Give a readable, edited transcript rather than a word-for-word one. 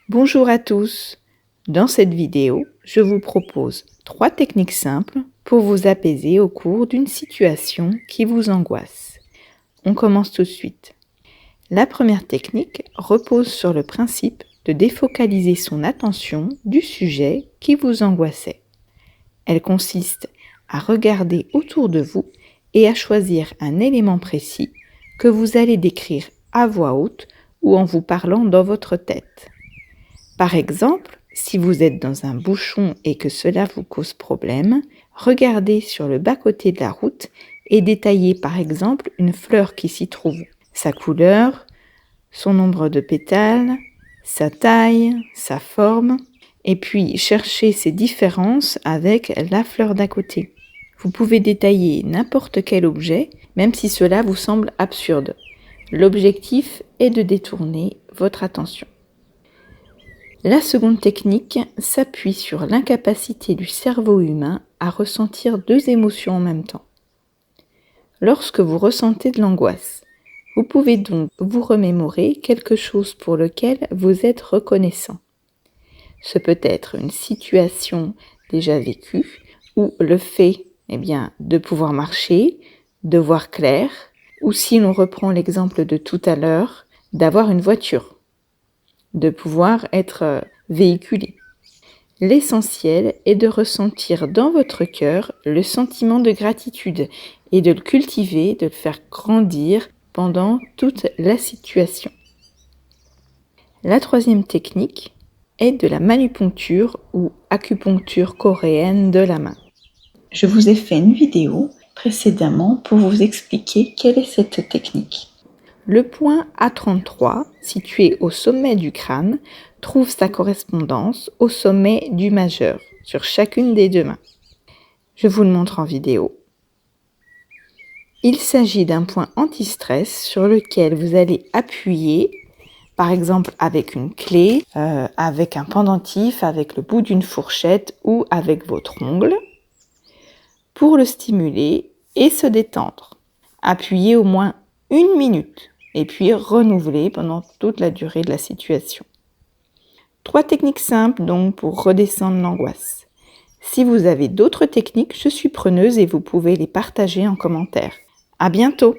Bonjour à tous. Dans cette vidéo, je vous propose 3 techniques simples pour vous apaiser au cours d'une situation qui vous angoisse. On commence tout de suite. La première technique repose sur le principe de défocaliser son attention du sujet qui vous angoissait. Elle consiste à regarder autour de vous et à choisir un élément précis que vous allez décrire à voix haute ou en vous parlant dans votre tête. Par exemple, si vous êtes dans un bouchon et que cela vous cause problème, regardez sur le bas-côté de la route et détaillez par exemple une fleur qui s'y trouve, sa couleur, son nombre de pétales, sa taille, sa forme, et puis cherchez ces différences avec la fleur d'à côté. Vous pouvez détailler n'importe quel objet, même si cela vous semble absurde. L'objectif est de détourner votre attention. La seconde technique s'appuie sur l'incapacité du cerveau humain à ressentir 2 émotions en même temps. Lorsque vous ressentez de l'angoisse, vous pouvez donc vous remémorer quelque chose pour lequel vous êtes reconnaissant. Ce peut être une situation déjà vécue ou le fait de pouvoir marcher, de voir clair, ou si l'on reprend l'exemple de tout à l'heure, d'avoir une voiture, de pouvoir être véhiculé. L'essentiel est de ressentir dans votre cœur le sentiment de gratitude et de le cultiver, de le faire grandir pendant toute la situation. La troisième technique est de la manupuncture ou acupuncture coréenne de la main. Je vous ai fait une vidéo précédemment pour vous expliquer quelle est cette technique. Le point A33, situé au sommet du crâne, trouve sa correspondance au sommet du majeur, sur chacune des 2 mains. Je vous le montre en vidéo. Il s'agit d'un point anti-stress sur lequel vous allez appuyer, par exemple avec une clé, avec un pendentif, avec le bout d'une fourchette ou avec votre ongle, pour le stimuler et se détendre. Appuyez au moins 1 minute et puis renouveler pendant toute la durée de la situation. 3 techniques simples donc pour redescendre l'angoisse. Si vous avez d'autres techniques, je suis preneuse et vous pouvez les partager en commentaire. À bientôt!